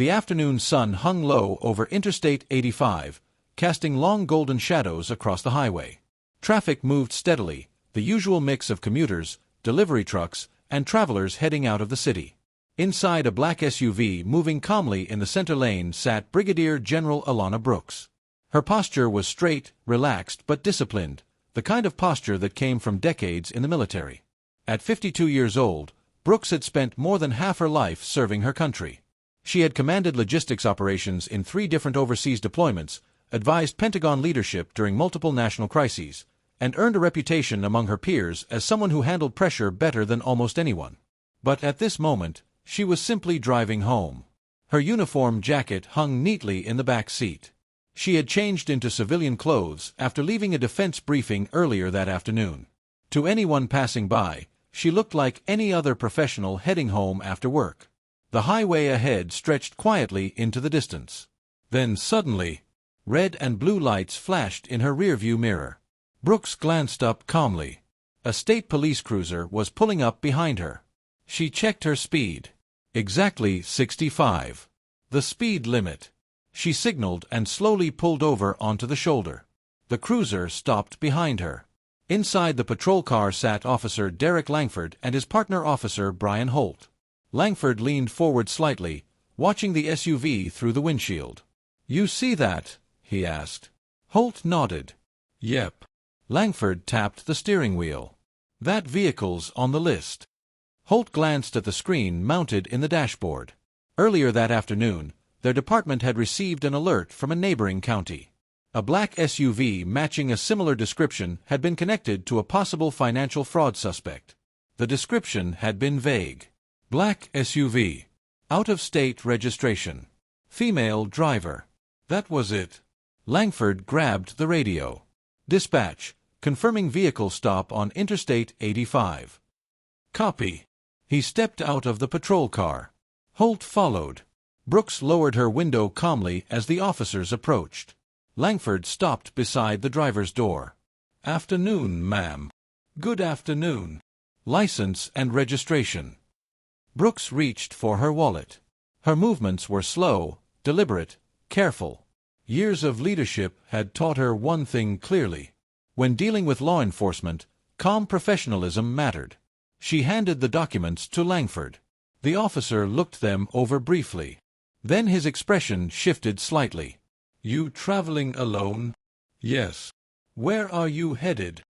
The afternoon sun hung low over Interstate 85, casting long golden shadows across the highway. Traffic moved steadily, the usual mix of commuters, delivery trucks, and travelers heading out of the city. Inside a black SUV moving calmly in the center lane sat Brigadier General Alana Brooks. Her posture was straight, relaxed, but disciplined, the kind of posture that came from decades in the military. At 52 years old, Brooks had spent more than half her life serving her country. She had commanded logistics operations in 3 different overseas deployments, advised Pentagon leadership during multiple national crises, and earned a reputation among her peers as someone who handled pressure better than almost anyone. But at this moment, she was simply driving home. Her uniform jacket hung neatly in the back seat. She had changed into civilian clothes after leaving a defense briefing earlier that afternoon. To anyone passing by, she looked like any other professional heading home after work. The highway ahead stretched quietly into the distance. Then suddenly, red and blue lights flashed in her rearview mirror. Brooks glanced up calmly. A state police cruiser was pulling up behind her. She checked her speed. Exactly 65. The speed limit. She signaled and slowly pulled over onto the shoulder. The cruiser stopped behind her. Inside the patrol car sat Officer Derek Langford and his partner Officer Brian Holt. Langford leaned forward slightly, watching the SUV through the windshield. "You see that?" he asked. Holt nodded. "Yep." Langford tapped the steering wheel. "That vehicle's on the list." Holt glanced at the screen mounted in the dashboard. Earlier that afternoon, their department had received an alert from a neighboring county. A black SUV matching a similar description had been connected to a possible financial fraud suspect. The description had been vague. Black SUV. Out-of-state registration. Female driver. That was it. Langford grabbed the radio. "Dispatch, confirming vehicle stop on Interstate 85. "Copy." He stepped out of the patrol car. Holt followed. Brooks lowered her window calmly as the officers approached. Langford stopped beside the driver's door. "Afternoon, ma'am." "Good afternoon." "License and registration." Brooks reached for her wallet. Her movements were slow, deliberate, careful. Years of leadership had taught her one thing clearly. When dealing with law enforcement, calm professionalism mattered. She handed the documents to Langford. The officer looked them over briefly. Then his expression shifted slightly. "You traveling alone?" "Yes." "Where are you headed?"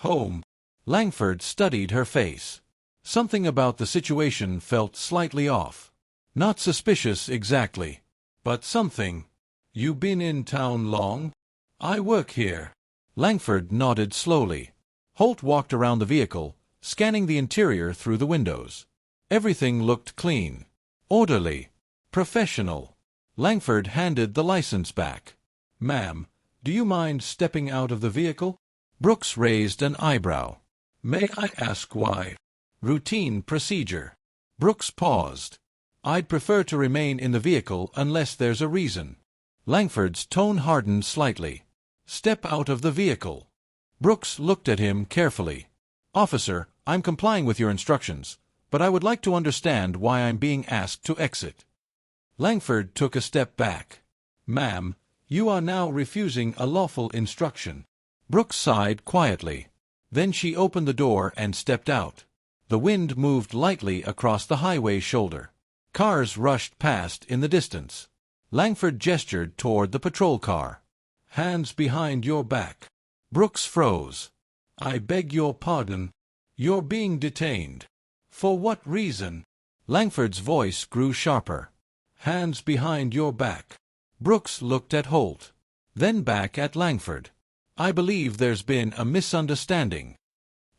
"Home." Langford studied her face. Something about the situation felt slightly off. Not suspicious exactly, but something. "You been in town long?" "I work here." Langford nodded slowly. Holt walked around the vehicle, scanning the interior through the windows. Everything looked clean, orderly, professional. Langford handed the license back. "Ma'am, do you mind stepping out of the vehicle?" Brooks raised an eyebrow. "May I ask why?" "Routine procedure." Brooks paused. "I'd prefer to remain in the vehicle unless there's a reason." Langford's tone hardened slightly. "Step out of the vehicle." Brooks looked at him carefully. "Officer, I'm complying with your instructions, but I would like to understand why I'm being asked to exit." Langford took a step back. "Ma'am, you are now refusing a lawful instruction." Brooks sighed quietly. Then she opened the door and stepped out. The wind moved lightly across the highway shoulder. Cars rushed past in the distance. Langford gestured toward the patrol car. "Hands behind your back." Brooks froze. "I beg your pardon. You're being detained." "For what reason?" Langford's voice grew sharper. "Hands behind your back." Brooks looked at Holt, then back at Langford. "I believe there's been a misunderstanding."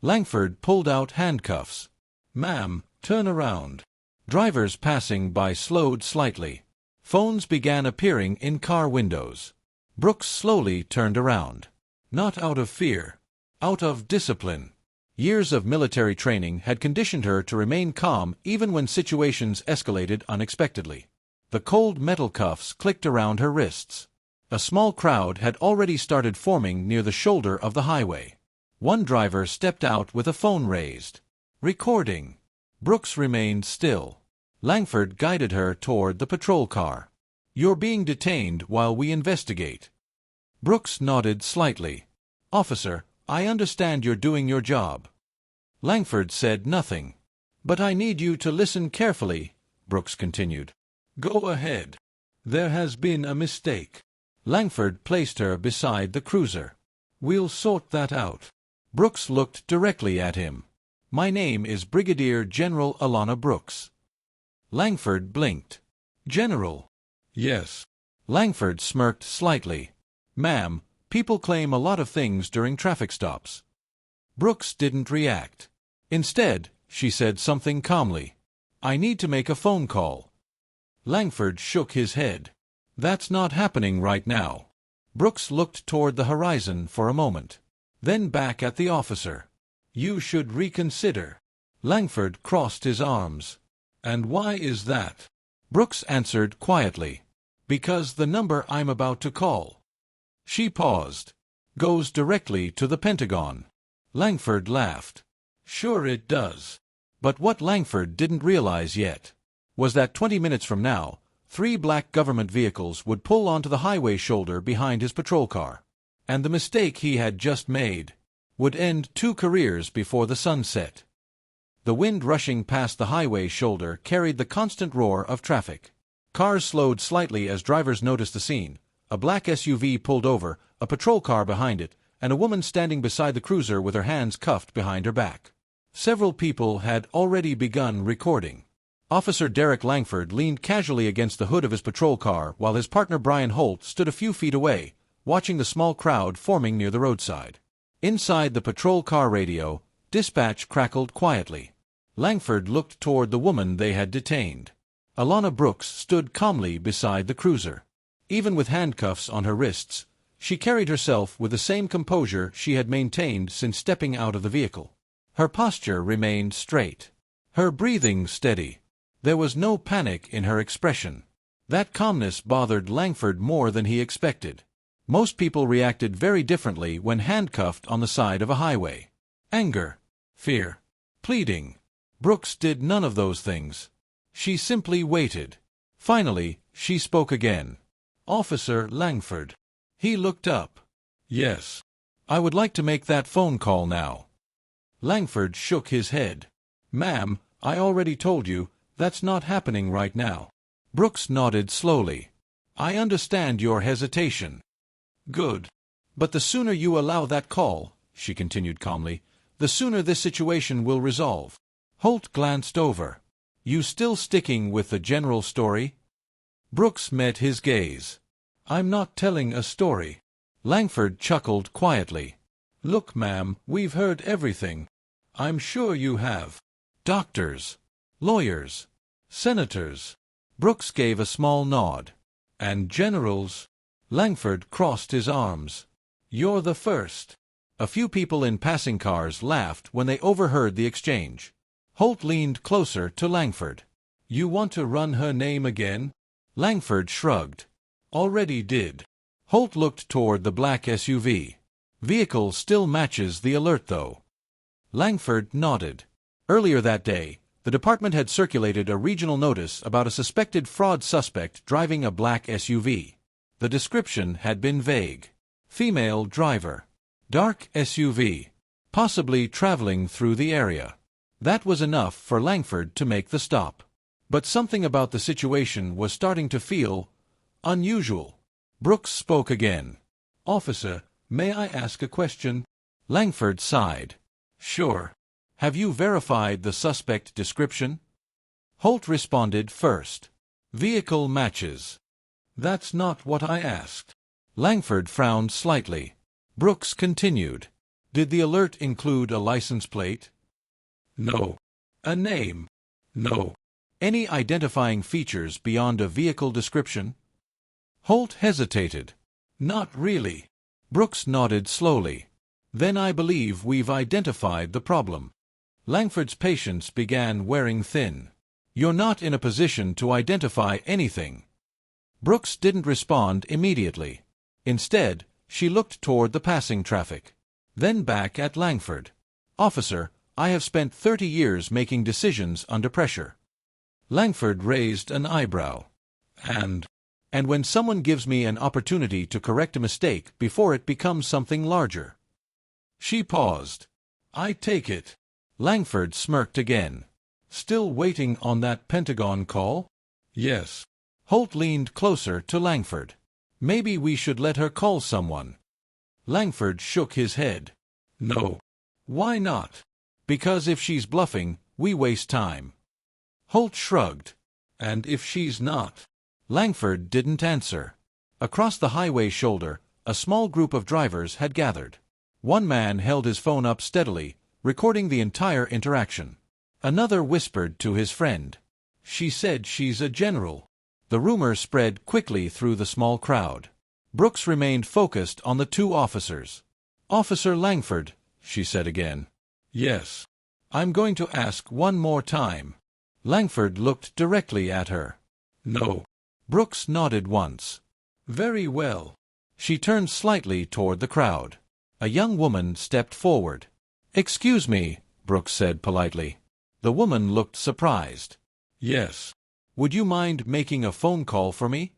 Langford pulled out handcuffs. "Ma'am, turn around." Drivers passing by slowed slightly. Phones began appearing in car windows. Brooks slowly turned around. Not out of fear. Out of discipline. Years of military training had conditioned her to remain calm even when situations escalated unexpectedly. The cold metal cuffs clicked around her wrists. A small crowd had already started forming near the shoulder of the highway. One driver stepped out with a phone raised. Recording. Brooks remained still. Langford guided her toward the patrol car. "You're being detained while we investigate." Brooks nodded slightly. "Officer, I understand you're doing your job." Langford said nothing. "But I need you to listen carefully," Brooks continued. "Go ahead." "There has been a mistake." Langford placed her beside the cruiser. "We'll sort that out." Brooks looked directly at him. "My name is Brigadier General Alana Brooks." Langford blinked. "General?" "Yes." Langford smirked slightly. "Ma'am, people claim a lot of things during traffic stops." Brooks didn't react. Instead, she said something calmly. "I need to make a phone call." Langford shook his head. "That's not happening right now." Brooks looked toward the horizon for a moment. Then back at the officer. "You should reconsider." Langford crossed his arms. "And why is that?" Brooks answered quietly. "Because the number I'm about to call." She paused. "Goes directly to the Pentagon." Langford laughed. "Sure it does." But what Langford didn't realize yet was that 20 minutes from now, 3 black government vehicles would pull onto the highway shoulder behind his patrol car. And the mistake he had just made would end 2 careers before the sun set. The wind rushing past the highway shoulder carried the constant roar of traffic. Cars slowed slightly as drivers noticed the scene. A black SUV pulled over, a patrol car behind it, and a woman standing beside the cruiser with her hands cuffed behind her back. Several people had already begun recording. Officer Derek Langford leaned casually against the hood of his patrol car while his partner Brian Holt stood a few feet away, watching the small crowd forming near the roadside. Inside the patrol car radio, dispatch crackled quietly. Langford looked toward the woman they had detained. Alana Brooks stood calmly beside the cruiser. Even with handcuffs on her wrists, she carried herself with the same composure she had maintained since stepping out of the vehicle. Her posture remained straight. Her breathing steady. There was no panic in her expression. That calmness bothered Langford more than he expected. Most people reacted very differently when handcuffed on the side of a highway. Anger, fear, pleading. Brooks did none of those things. She simply waited. Finally, she spoke again. "Officer Langford." He looked up. "Yes. I would like to make that phone call now." Langford shook his head. "Ma'am, I already told you, that's not happening right now." Brooks nodded slowly. "I understand your hesitation." "Good. But the sooner you allow that call," she continued calmly, "the sooner this situation will resolve." Holt glanced over. "You still sticking with the general story?" Brooks met his gaze. "I'm not telling a story." Langford chuckled quietly. "Look, ma'am, we've heard everything." "I'm sure you have." "Doctors, lawyers, senators." Brooks gave a small nod. "And generals." Langford crossed his arms. "You're the first." A few people in passing cars laughed when they overheard the exchange. Holt leaned closer to Langford. "You want to run her name again?" Langford shrugged. "Already did." Holt looked toward the black SUV. "Vehicle still matches the alert, though." Langford nodded. Earlier that day, the department had circulated a regional notice about a suspected fraud suspect driving a black SUV. The description had been vague. Female driver. Dark SUV. Possibly traveling through the area. That was enough for Langford to make the stop. But something about the situation was starting to feel unusual. Brooks spoke again. "Officer, may I ask a question?" Langford sighed. "Sure. Have you verified the suspect description?" Holt responded first. "Vehicle matches." "That's not what I asked." Langford frowned slightly. Brooks continued. "Did the alert include a license plate?" "No." "A name?" "No." "Any identifying features beyond a vehicle description?" Holt hesitated. "Not really." Brooks nodded slowly. "Then I believe we've identified the problem." Langford's patience began wearing thin. "You're not in a position to identify anything." Brooks didn't respond immediately. Instead, she looked toward the passing traffic. Then back at Langford. "Officer, I have spent 30 years making decisions under pressure." Langford raised an eyebrow. And when someone gives me an opportunity to correct a mistake before it becomes something larger. She paused. I take it. Langford smirked again. Still waiting on that Pentagon call? Yes. Holt leaned closer to Langford. Maybe we should let her call someone. Langford shook his head. No. Why not? Because if she's bluffing, we waste time. Holt shrugged. And if she's not? Langford didn't answer. Across the highway shoulder, a small group of drivers had gathered. One man held his phone up steadily, recording the entire interaction. Another whispered to his friend. She said she's a general. The rumor spread quickly through the small crowd. Brooks remained focused on the two officers. Officer Langford, she said again. Yes. I'm going to ask one more time. Langford looked directly at her. No. Brooks nodded once. Very well. She turned slightly toward the crowd. A young woman stepped forward. Excuse me, Brooks said politely. The woman looked surprised. Yes. Would you mind making a phone call for me?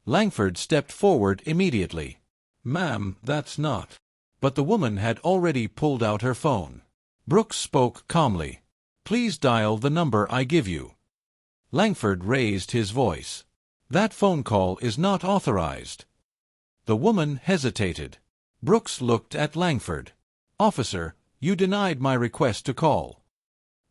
Langford stepped forward immediately. Ma'am, that's not. But the woman had already pulled out her phone. Brooks spoke calmly. Please dial the number I give you. Langford raised his voice. That phone call is not authorized. The woman hesitated. Brooks looked at Langford. Officer, you denied my request to call.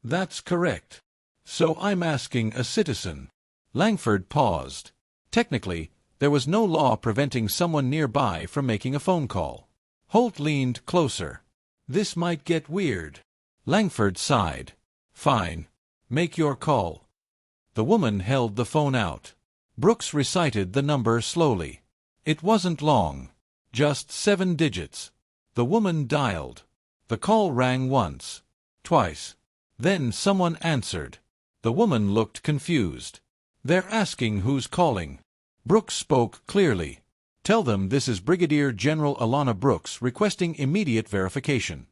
That's correct. So I'm asking a citizen. Langford paused. Technically, there was no law preventing someone nearby from making a phone call. Holt leaned closer. This might get weird. Langford sighed. Fine. Make your call. The woman held the phone out. Brooks recited the number slowly. It wasn't long. Just 7 digits. The woman dialed. The call rang once. Twice. Then someone answered. The woman looked confused. They're asking who's calling. Brooks spoke clearly. Tell them this is Brigadier General Alana Brooks requesting immediate verification.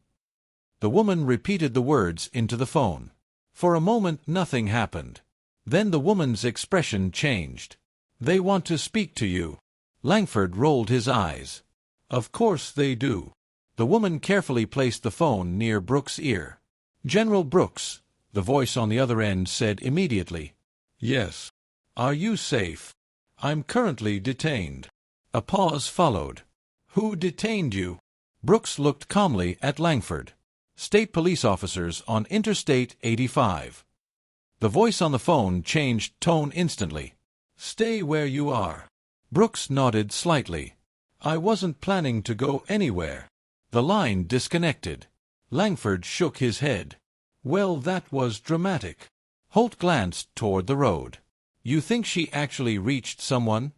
The woman repeated the words into the phone. For a moment nothing happened. Then the woman's expression changed. They want to speak to you. Langford rolled his eyes. Of course they do. The woman carefully placed the phone near Brooks' ear. General Brooks, the voice on the other end said immediately. Yes. Are you safe? I'm currently detained. A pause followed. Who detained you? Brooks looked calmly at Langford. State police officers on Interstate 85. The voice on the phone changed tone instantly. Stay where you are. Brooks nodded slightly. I wasn't planning to go anywhere. The line disconnected. Langford shook his head. Well, that was dramatic. Holt glanced toward the road. You think she actually reached someone?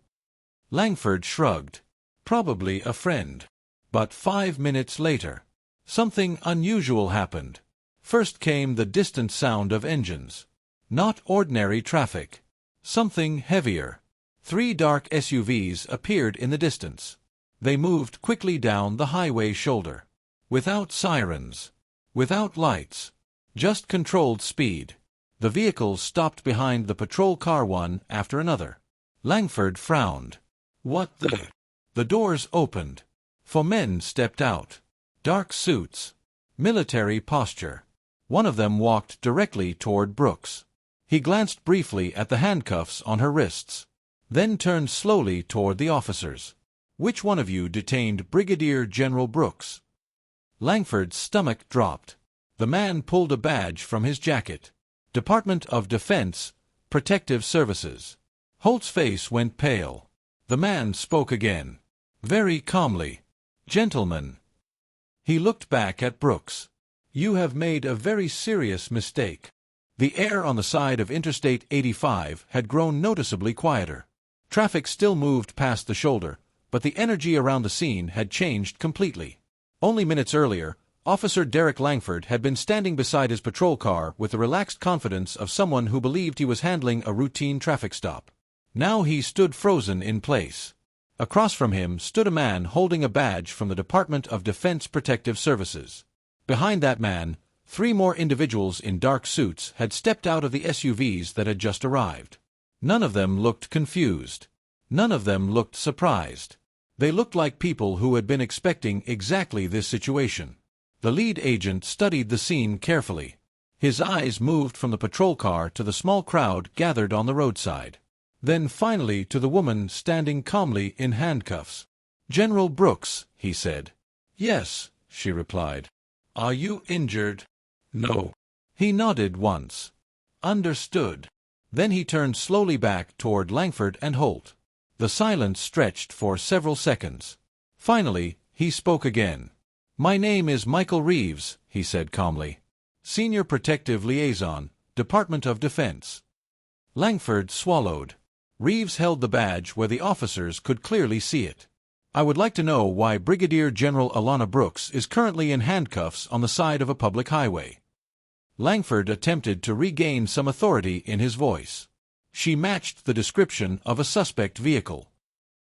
Langford shrugged. Probably a friend. But 5 minutes later, something unusual happened. First came the distant sound of engines. Not ordinary traffic. Something heavier. 3 dark SUVs appeared in the distance. They moved quickly down the highway shoulder. Without sirens. Without lights. Just controlled speed. The vehicles stopped behind the patrol car one after another. Langford frowned. What the? The doors opened. 4 men stepped out. Dark suits. Military posture. One of them walked directly toward Brooks. He glanced briefly at the handcuffs on her wrists, then turned slowly toward the officers. Which one of you detained Brigadier General Brooks? Langford's stomach dropped. The man pulled a badge from his jacket. Department of Defense, Protective Services. Holt's face went pale. The man spoke again. Very calmly. Gentlemen. He looked back at Brooks. You have made a very serious mistake. The air on the side of Interstate 85 had grown noticeably quieter. Traffic still moved past the shoulder, but the energy around the scene had changed completely. Only minutes earlier, Officer Derek Langford had been standing beside his patrol car with the relaxed confidence of someone who believed he was handling a routine traffic stop. Now he stood frozen in place. Across from him stood a man holding a badge from the Department of Defense Protective Services. Behind that man, 3 more individuals in dark suits had stepped out of the SUVs that had just arrived. None of them looked confused. None of them looked surprised. They looked like people who had been expecting exactly this situation. The lead agent studied the scene carefully. His eyes moved from the patrol car to the small crowd gathered on the roadside. Then finally to the woman standing calmly in handcuffs. "General Brooks," he said. "Yes," she replied. "Are you injured?" "No." He nodded once. "Understood." Then he turned slowly back toward Langford and Holt. The silence stretched for several seconds. Finally, he spoke again. "My name is Michael Reeves," he said calmly. "Senior Protective Liaison, Department of Defense." Langford swallowed. Reeves held the badge where the officers could clearly see it. "I would like to know why Brigadier General Alana Brooks is currently in handcuffs on the side of a public highway." Langford attempted to regain some authority in his voice. She matched the description of a suspect vehicle.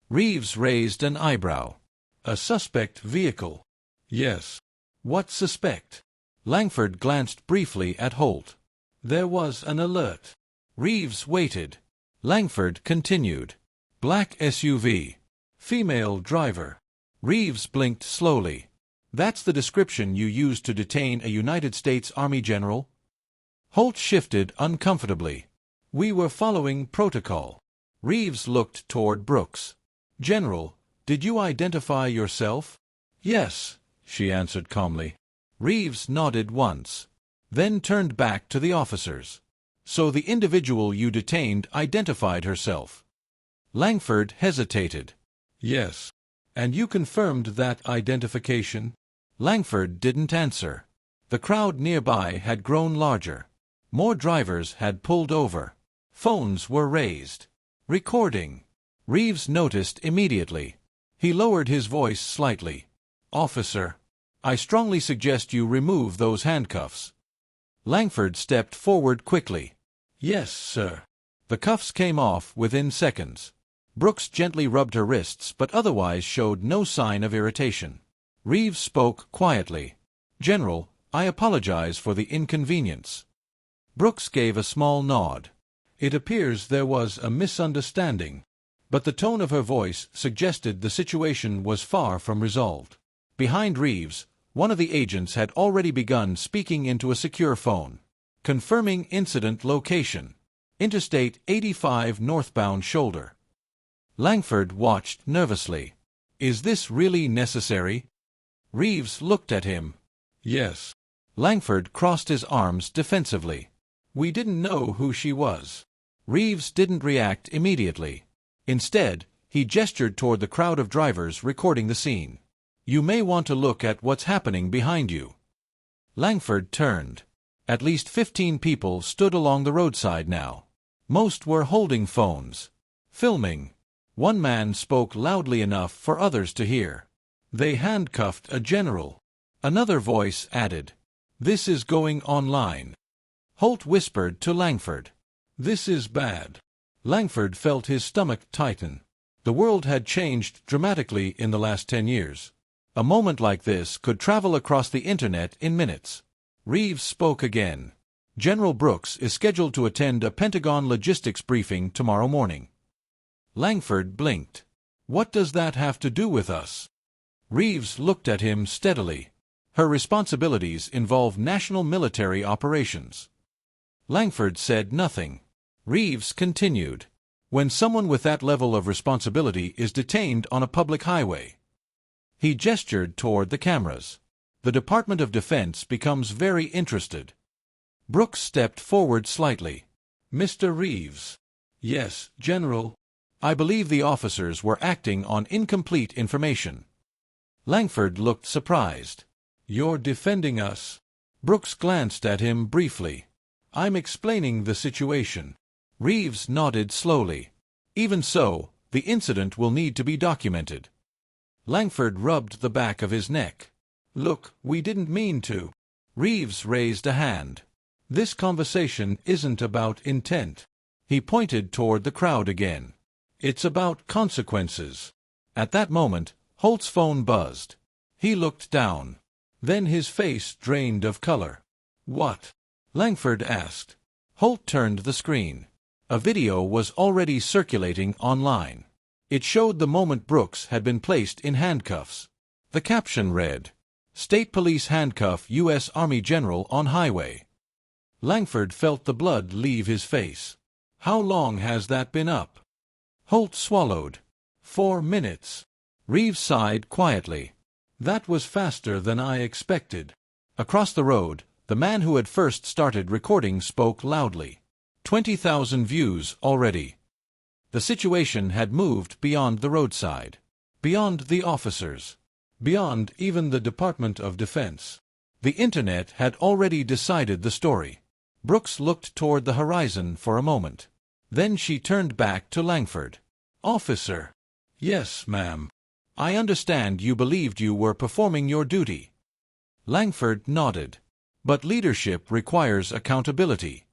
Reeves raised an eyebrow. "A suspect vehicle?" "Yes." "What suspect?" Langford glanced briefly at Holt. "There was an alert." Reeves waited. Langford continued. "Black SUV. Female driver." Reeves blinked slowly. "That's the description you used to detain a United States Army general?" Holt shifted uncomfortably. "We were following protocol." Reeves looked toward Brooks. "General, did you identify yourself?" "Yes," she answered calmly. Reeves nodded once, then turned back to the officers. "So the individual you detained identified herself?" Langford hesitated. "Yes." "And you confirmed that identification?" Langford didn't answer. The crowd nearby had grown larger. More drivers had pulled over. Phones were raised. Recording. Reeves noticed immediately. He lowered his voice slightly. "Officer, I strongly suggest you remove those handcuffs." Langford stepped forward quickly. "Yes, sir." The cuffs came off within seconds. Brooks gently rubbed her wrists but otherwise showed no sign of irritation. Reeves spoke quietly. "General, I apologize for the inconvenience." Brooks gave a small nod. "It appears there was a misunderstanding." But the tone of her voice suggested the situation was far from resolved. Behind Reeves, one of the agents had already begun speaking into a secure phone. "Confirming incident location. Interstate 85 northbound shoulder." Langford watched nervously. "Is this really necessary?" Reeves looked at him. "Yes." Langford crossed his arms defensively. "We didn't know who she was." Reeves didn't react immediately. Instead, he gestured toward the crowd of drivers recording the scene. "You may want to look at what's happening behind you." Langford turned. At least 15 people stood along the roadside now. Most were holding phones. Filming. One man spoke loudly enough for others to hear. "They handcuffed a general." Another voice added, "This is going online." Holt whispered to Langford, "This is bad." Langford felt his stomach tighten. The world had changed dramatically in the last 10 years. A moment like this could travel across the internet in minutes. Reeves spoke again. "General Brooks is scheduled to attend a Pentagon logistics briefing tomorrow morning." Langford blinked. "What does that have to do with us?" Reeves looked at him steadily. "Her responsibilities involve national military operations." Langford said nothing. Reeves continued. "When someone with that level of responsibility is detained on a public highway." He gestured toward the cameras. "The Department of Defense becomes very interested." Brooks stepped forward slightly. "Mr. Reeves." "Yes, General." "I believe the officers were acting on incomplete information." Langford looked surprised. "You're defending us?" Brooks glanced at him briefly. "I'm explaining the situation." Reeves nodded slowly. "Even so, the incident will need to be documented." Langford rubbed the back of his neck. "Look, we didn't mean to." Reeves raised a hand. "This conversation isn't about intent." He pointed toward the crowd again. "It's about consequences." At that moment, Holt's phone buzzed. He looked down. Then his face drained of color. What? Langford asked. Holt turned the screen. A video was already circulating online. It showed the moment Brooks had been placed in handcuffs. The caption read, "State Police handcuff U.S. Army General on highway." Langford felt the blood leave his face. How long has that been up? Holt swallowed. 4 minutes. Reeves sighed quietly. That was faster than I expected. Across the road, the man who had first started recording spoke loudly. 20,000 views already. The situation had moved beyond the roadside, beyond the officers, beyond even the Department of Defense. The Internet had already decided the story. Brooks looked toward the horizon for a moment. Then she turned back to Langford. "Officer." "Yes, ma'am. I understand you believed you were performing your duty." Langford nodded. "But leadership requires accountability."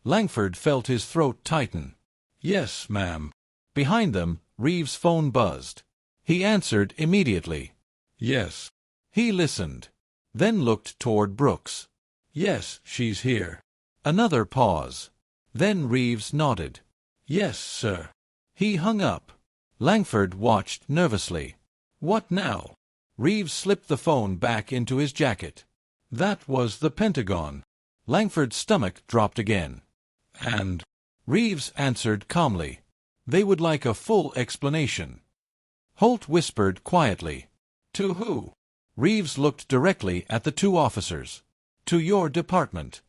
Langford felt his throat tighten. "Yes, ma'am." Behind them, Reeves' phone buzzed. He answered immediately. "Yes." He listened, then looked toward Brooks. "Yes, she's here." Another pause. Then Reeves nodded. "Yes, sir." He hung up. Langford watched nervously. "What now?" Reeves slipped the phone back into his jacket. "That was the Pentagon." Langford's stomach dropped again. "And?" Reeves answered calmly. "They would like a full explanation." Holt whispered quietly. "To who?" Reeves looked directly at the two officers. "To your department."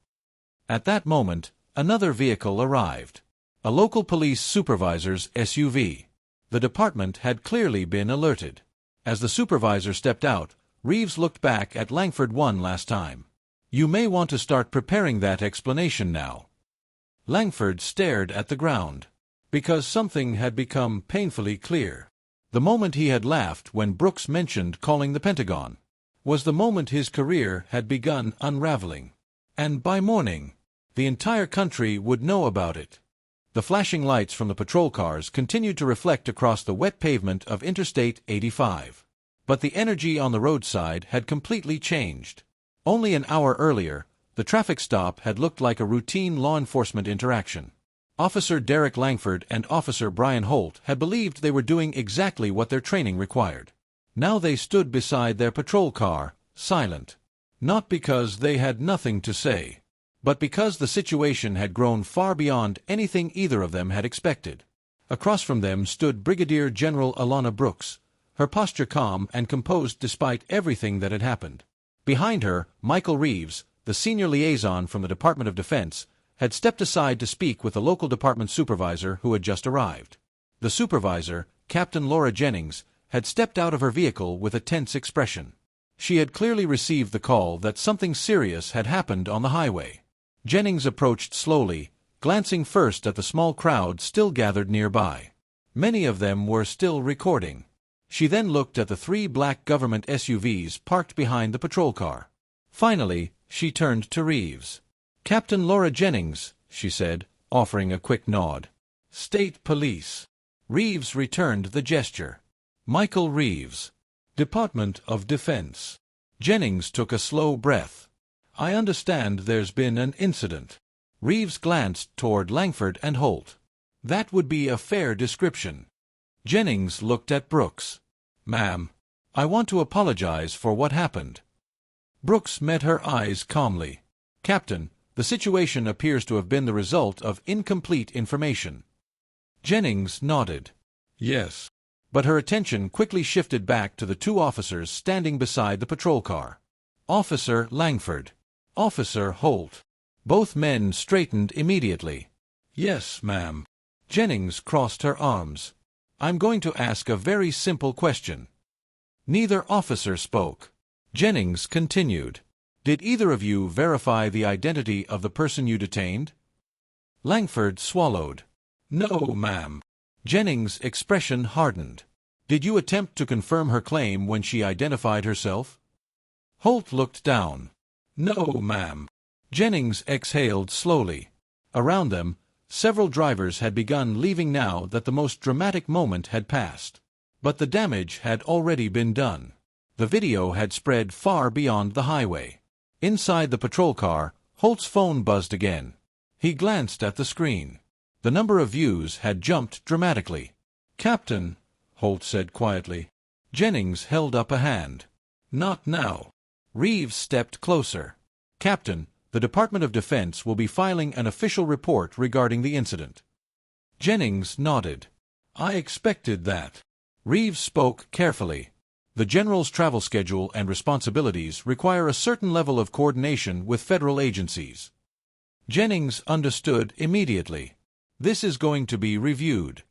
At that moment, another vehicle arrived. A local police supervisor's SUV. The department had clearly been alerted. As the supervisor stepped out, Reeves looked back at Langford one last time. "You may want to start preparing that explanation now." Langford stared at the ground. Because something had become painfully clear. The moment he had laughed when Brooks mentioned calling the Pentagon was the moment his career had begun unraveling. And by morning, the entire country would know about it. The flashing lights from the patrol cars continued to reflect across the wet pavement of Interstate 85. But the energy on the roadside had completely changed. Only an hour earlier, the traffic stop had looked like a routine law enforcement interaction. Officer Derek Langford and Officer Brian Holt had believed they were doing exactly what their training required. Now they stood beside their patrol car, silent. Not because they had nothing to say, but because the situation had grown far beyond anything either of them had expected. Across from them stood Brigadier General Alana Brooks, her posture calm and composed despite everything that had happened. Behind her, Michael Reeves, the senior liaison from the Department of Defense, had stepped aside to speak with the local department supervisor who had just arrived. The supervisor, Captain Laura Jennings, had stepped out of her vehicle with a tense expression. She had clearly received the call that something serious had happened on the highway. Jennings approached slowly, glancing first at the small crowd still gathered nearby. Many of them were still recording. She then looked at the 3 black government SUVs parked behind the patrol car. Finally, she turned to Reeves. "Captain Laura Jennings," she said, offering a quick nod. "State Police." Reeves returned the gesture. "Michael Reeves, Department of Defense." Jennings took a slow breath. "I understand there's been an incident." Reeves glanced toward Langford and Holt. "That would be a fair description." Jennings looked at Brooks. "Ma'am, I want to apologize for what happened." Brooks met her eyes calmly. "Captain, the situation appears to have been the result of incomplete information." Jennings nodded. "Yes." But her attention quickly shifted back to the 2 officers standing beside the patrol car. Officer Langford. Officer Holt. Both men straightened immediately. "Yes, ma'am." Jennings crossed her arms. "I'm going to ask a very simple question." Neither officer spoke. Jennings continued. "Did either of you verify the identity of the person you detained?" Langford swallowed. "No, ma'am." Jennings' expression hardened. "Did you attempt to confirm her claim when she identified herself?" Holt looked down. "No, ma'am." Jennings exhaled slowly. Around them, several drivers had begun leaving now that the most dramatic moment had passed. But the damage had already been done. The video had spread far beyond the highway. Inside the patrol car, Holt's phone buzzed again. He glanced at the screen. The number of views had jumped dramatically. "Captain," Holt said quietly. Jennings held up a hand. "Not now." Reeves stepped closer. "Captain, the Department of Defense will be filing an official report regarding the incident." Jennings nodded. "I expected that." Reeves spoke carefully. "The General's travel schedule and responsibilities require a certain level of coordination with federal agencies." Jennings understood immediately. "This is going to be reviewed."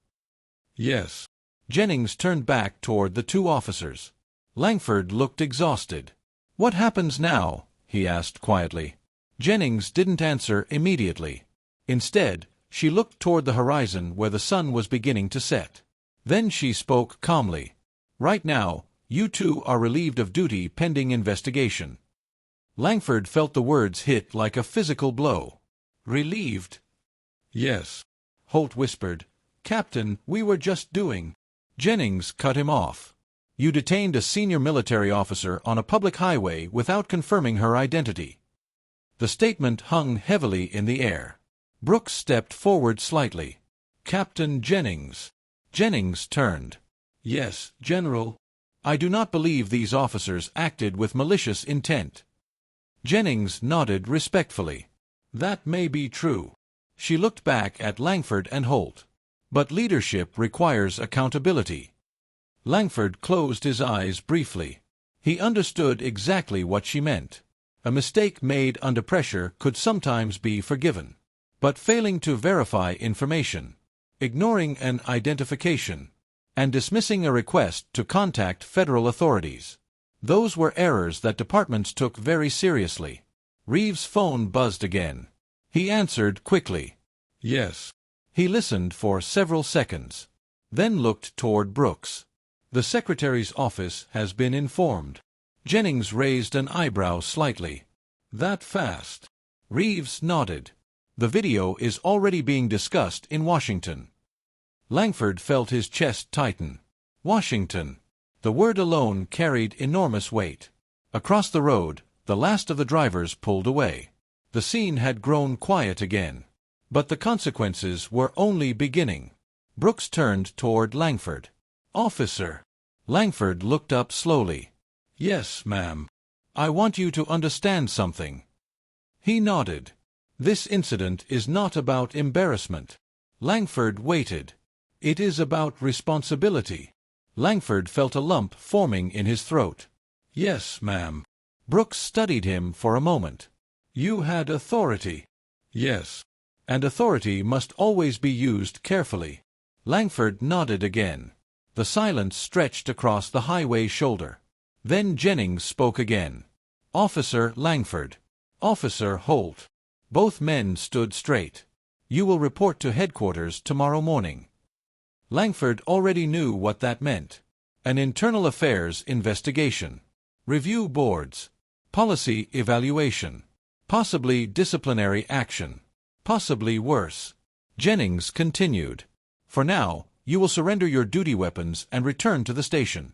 "Yes." Jennings turned back toward the two officers. Langford looked exhausted. "What happens now?" he asked quietly. Jennings didn't answer immediately. Instead, she looked toward the horizon where the sun was beginning to set. Then she spoke calmly. "Right now, you two are relieved of duty pending investigation." Langford felt the words hit like a physical blow. "Relieved?" "Yes," Holt whispered. "Captain, we were just doing—" Jennings cut him off. "You detained a senior military officer on a public highway without confirming her identity." The statement hung heavily in the air. Brooks stepped forward slightly. "Captain Jennings." Jennings turned. "Yes, General. I do not believe these officers acted with malicious intent." Jennings nodded respectfully. "That may be true." She looked back at Langford and Holt. "But leadership requires accountability." Langford closed his eyes briefly. He understood exactly what she meant. A mistake made under pressure could sometimes be forgiven. But failing to verify information, ignoring an identification, and dismissing a request to contact federal authorities, those were errors that departments took very seriously. Reeves' phone buzzed again. He answered quickly. "Yes." He listened for several seconds, then looked toward Brooks. "The Secretary's office has been informed." Jennings raised an eyebrow slightly. "That fast?" Reeves nodded. "The video is already being discussed in Washington." Langford felt his chest tighten. Washington. The word alone carried enormous weight. Across the road, the last of the drivers pulled away. The scene had grown quiet again. But the consequences were only beginning. Brooks turned toward Langford. "Officer." Langford looked up slowly. "Yes, ma'am. I want you to understand something." He nodded. "This incident is not about embarrassment." Langford waited. "It is about responsibility." Langford felt a lump forming in his throat. "Yes, ma'am." Brooks studied him for a moment. "You had authority." "Yes." "And authority must always be used carefully." Langford nodded again. The silence stretched across the highway's shoulder. Then Jennings spoke again. "Officer Langford." "Officer Holt." Both men stood straight. "You will report to headquarters tomorrow morning." Langford already knew what that meant. An internal affairs investigation. Review boards. Policy evaluation. Possibly disciplinary action. Possibly worse. Jennings continued. "For now, you will surrender your duty weapons and return to the station."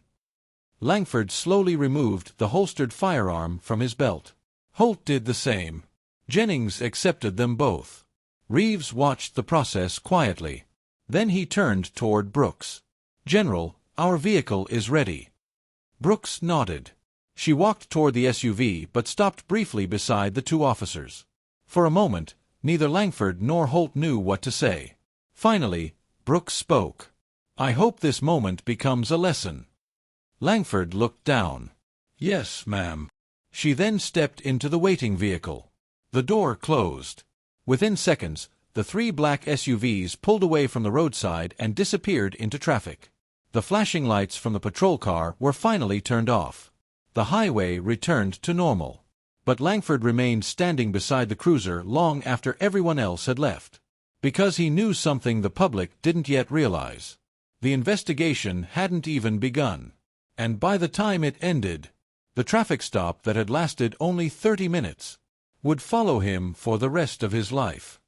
Langford slowly removed the holstered firearm from his belt. Holt did the same. Jennings accepted them both. Reeves watched the process quietly. Then he turned toward Brooks. "General, our vehicle is ready." Brooks nodded. She walked toward the SUV but stopped briefly beside the two officers. For a moment, neither Langford nor Holt knew what to say. Finally, Brooks spoke. "I hope this moment becomes a lesson." Langford looked down. "Yes, ma'am." She then stepped into the waiting vehicle. The door closed. Within seconds, the three black SUVs pulled away from the roadside and disappeared into traffic. The flashing lights from the patrol car were finally turned off. The highway returned to normal. But Langford remained standing beside the cruiser long after everyone else had left. Because he knew something the public didn't yet realize. The investigation hadn't even begun. And by the time it ended, the traffic stop that had lasted only 30 minutes would follow him for the rest of his life.